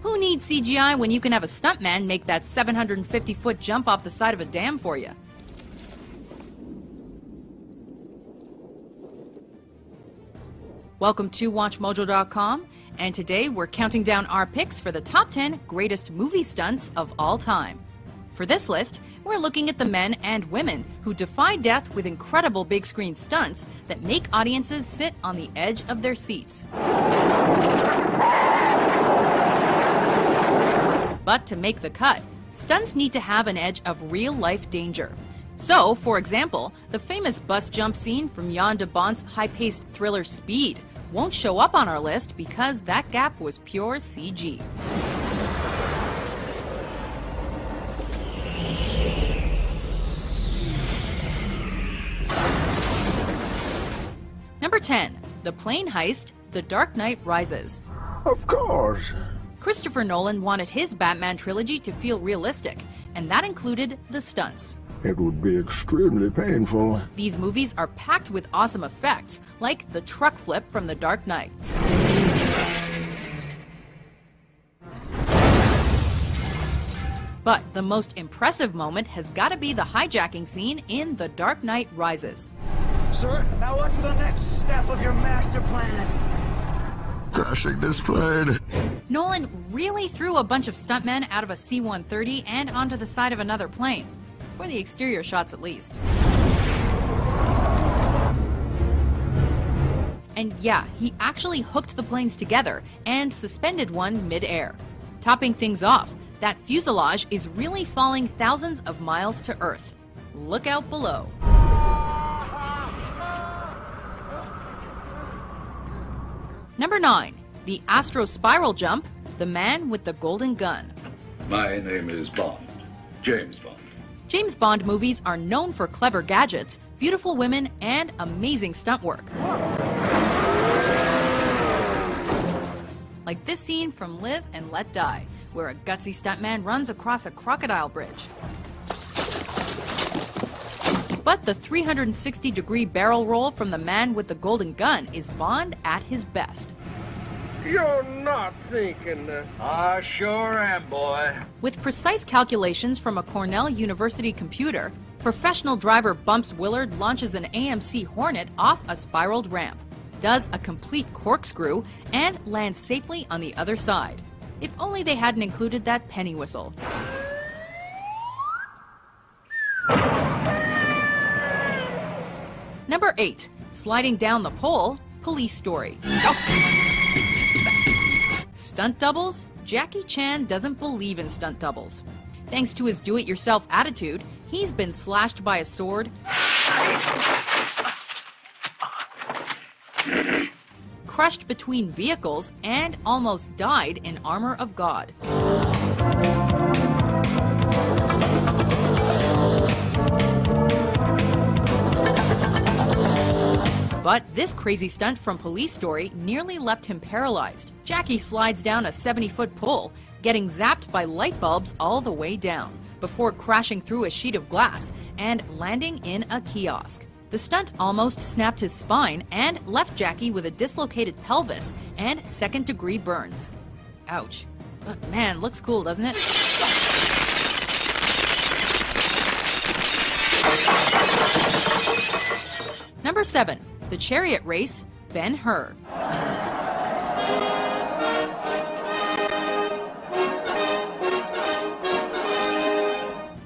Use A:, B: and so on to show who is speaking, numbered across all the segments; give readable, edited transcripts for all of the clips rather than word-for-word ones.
A: Who needs CGI when you can have a stuntman make that 750-foot jump off the side of a dam for you? Welcome to WatchMojo.com, and today we're counting down our picks for the top 10 greatest movie stunts of all time. For this list, we're looking at the men and women who defy death with incredible big screen stunts that make audiences sit on the edge of their seats. But to make the cut, stunts need to have an edge of real-life danger. So, for example, the famous bus jump scene from Jan de Bont's high-paced thriller Speed won't show up on our list because that gap was pure CG. Number 10. The plane heist, The Dark Knight Rises.
B: Of course.
A: Christopher Nolan wanted his Batman trilogy to feel realistic, and that included the stunts.
B: It would be extremely painful.
A: These movies are packed with awesome effects, like the truck flip from The Dark Knight. But the most impressive moment has got to be the hijacking scene in The Dark Knight Rises.
C: Sir, now what's the next step of your master plan?
B: Crashing this plane.
A: Nolan really threw a bunch of stuntmen out of a C-130 and onto the side of another plane. For the exterior shots at least. And yeah, he actually hooked the planes together and suspended one mid-air. Topping things off, that fuselage is really falling thousands of miles to Earth. Look out below. Number 9. The Astro Spiral Jump, The Man with the Golden Gun.
D: My name is Bond. James Bond.
A: James Bond movies are known for clever gadgets, beautiful women, and amazing stunt work. Like this scene from Live and Let Die, where a gutsy stuntman runs across a crocodile bridge. But the 360-degree barrel roll from the Man with the Golden Gun is Bond at his best.
E: You're not thinking that.
D: I sure am, boy.
A: With precise calculations from a Cornell University computer, professional driver Bumps Willard launches an AMC Hornet off a spiraled ramp, does a complete corkscrew, and lands safely on the other side. If only they hadn't included that penny whistle. Number 8. Sliding down the pole, Police Story. Stunt doubles? Jackie Chan doesn't believe in stunt doubles. Thanks to his do-it-yourself attitude, he's been slashed by a sword, crushed between vehicles, and almost died in Armor of God. But this crazy stunt from Police Story nearly left him paralyzed. Jackie slides down a 70-foot pole, getting zapped by light bulbs all the way down, before crashing through a sheet of glass and landing in a kiosk. The stunt almost snapped his spine and left Jackie with a dislocated pelvis and second-degree burns. Ouch. But man, looks cool, doesn't it? Number 7. The Chariot Race, Ben-Hur.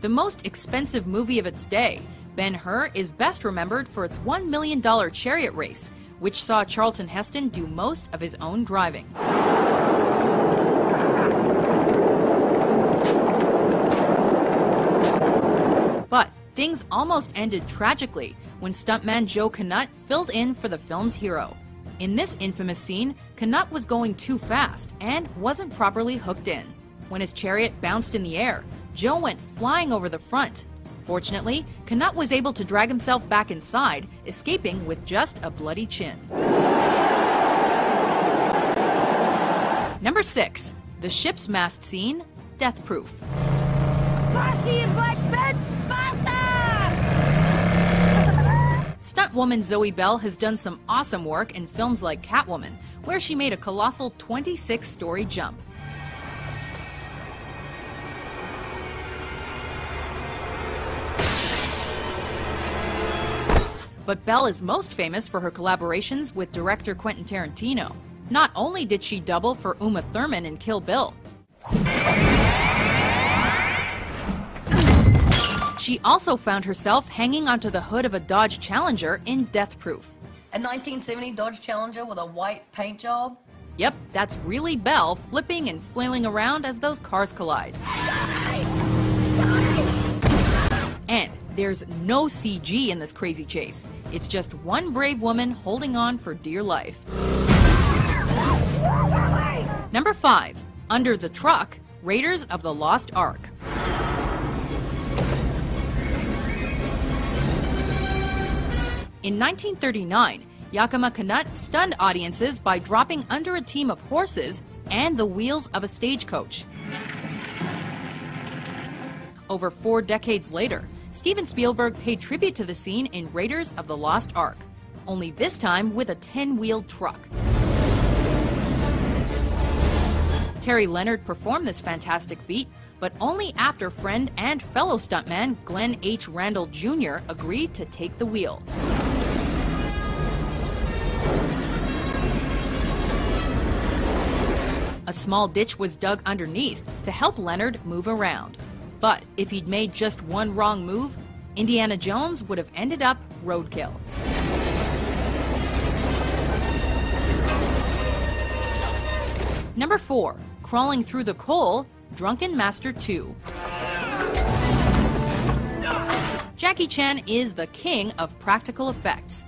A: The most expensive movie of its day, Ben-Hur is best remembered for its $1 million chariot race, which saw Charlton Heston do most of his own driving. But things almost ended tragically when stuntman Joe Knut filled in for the film's hero. In this infamous scene, Knut was going too fast and wasn't properly hooked in. When his chariot bounced in the air, Joe went flying over the front. Fortunately, Knut was able to drag himself back inside, escaping with just a bloody chin. Number 6. The ship's mast scene, Death Proof.
F: Party in Black Bed, Sparta!
A: Stuntwoman Zoe Bell has done some awesome work in films like Catwoman, where she made a colossal 26-story jump. But Belle is most famous for her collaborations with director Quentin Tarantino. Not only did she double for Uma Thurman in Kill Bill, she also found herself hanging onto the hood of a Dodge Challenger in Death Proof.
G: A 1970 Dodge Challenger with a white paint job?
A: Yep, that's really Belle flipping and flailing around as those cars collide. And there's no CG in this crazy chase. It's just one brave woman holding on for dear life. Number 5. Under the Truck, Raiders of the Lost Ark. In 1939, Yakima Canutt stunned audiences by dropping under a team of horses and the wheels of a stagecoach. Over 4 decades later, Steven Spielberg paid tribute to the scene in Raiders of the Lost Ark, only this time with a 10-wheeled truck. Terry Leonard performed this fantastic feat, but only after friend and fellow stuntman Glenn H. Randall Jr. agreed to take the wheel. A small ditch was dug underneath to help Leonard move around. But if he'd made just one wrong move, Indiana Jones would have ended up roadkill. Number 4. Crawling Through the Coal, Drunken Master 2. Jackie Chan is the king of practical effects.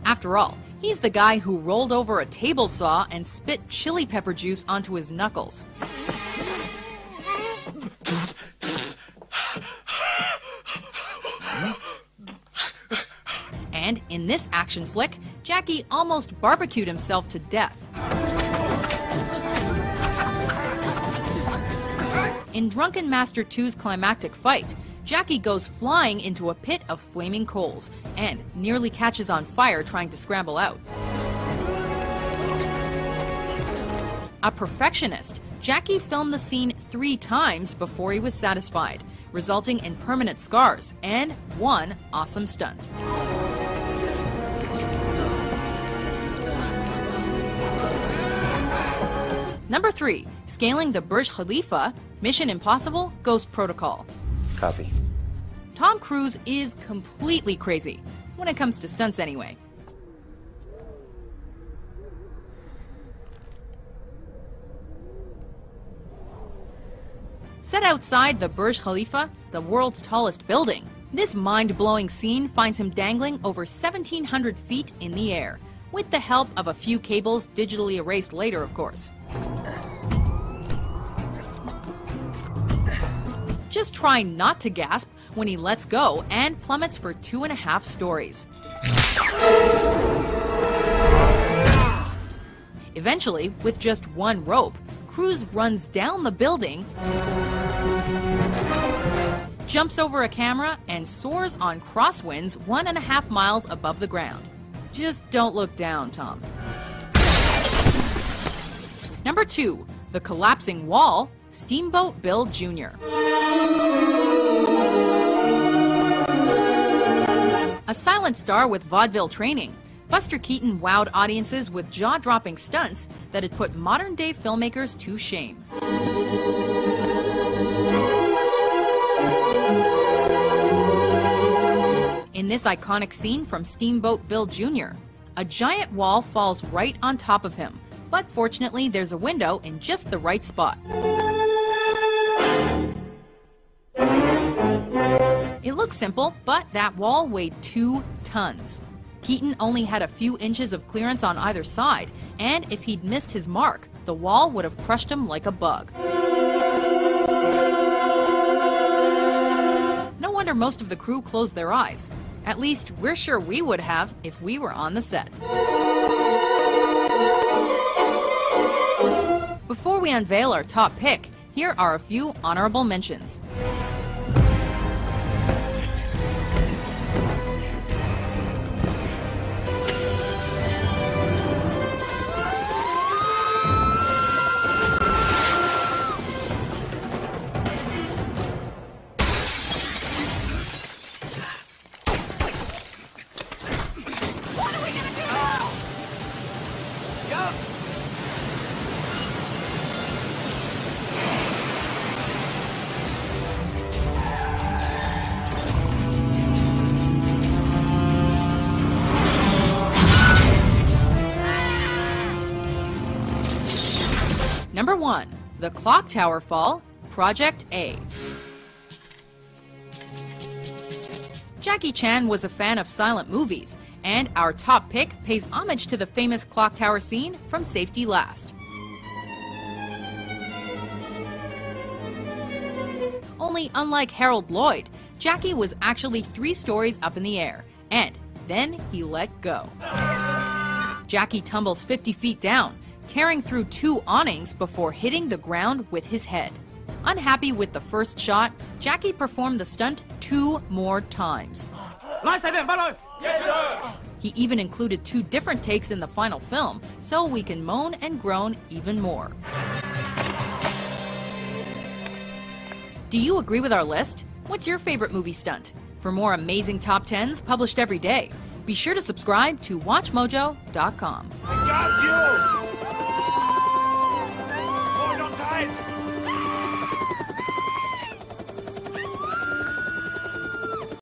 A: After all, he's the guy who rolled over a table saw and spit chili pepper juice onto his knuckles. And in this action flick, Jackie almost barbecued himself to death. In Drunken Master 2's climactic fight, Jackie goes flying into a pit of flaming coals and nearly catches on fire trying to scramble out. A perfectionist, Jackie filmed the scene 3 times before he was satisfied, resulting in permanent scars and one awesome stunt. Number 3. Scaling the Burj Khalifa, Mission Impossible, Ghost Protocol.
H: Copy.
A: Tom Cruise is completely crazy, when it comes to stunts anyway. Set outside the Burj Khalifa, the world's tallest building, this mind-blowing scene finds him dangling over 1,700 feet in the air, with the help of a few cables digitally erased later, of course. Just try not to gasp when he lets go and plummets for 2.5 stories. Eventually, with just one rope, Cruise runs down the building, jumps over a camera, and soars on crosswinds 1.5 miles above the ground. Just don't look down, Tom. Number 2. The Collapsing Wall, Steamboat Bill Jr. A silent star with vaudeville training, Buster Keaton wowed audiences with jaw-dropping stunts that had put modern-day filmmakers to shame. In this iconic scene from Steamboat Bill Jr., a giant wall falls right on top of him, but fortunately there's a window in just the right spot. It looks simple, but that wall weighed 2 tons. Keaton only had a few inches of clearance on either side, and if he'd missed his mark, the wall would have crushed him like a bug. No wonder most of the crew closed their eyes. At least we're sure we would have if we were on the set. Before we unveil our top pick, here are a few honorable mentions. Number 1. The Clock Tower Fall, Project A. Jackie Chan was a fan of silent movies, and our top pick pays homage to the famous clock tower scene from Safety Last. Only unlike Harold Lloyd, Jackie was actually 3 stories up in the air, and then he let go. Jackie tumbles 50 feet down, tearing through 2 awnings before hitting the ground with his head. Unhappy with the first shot, Jackie performed the stunt 2 more times. He even included 2 different takes in the final film, so we can moan and groan even more. Do you agree with our list? What's your favorite movie stunt? For more amazing top 10s published every day, be sure to subscribe to WatchMojo.com.
C: I got you! Hold on tight!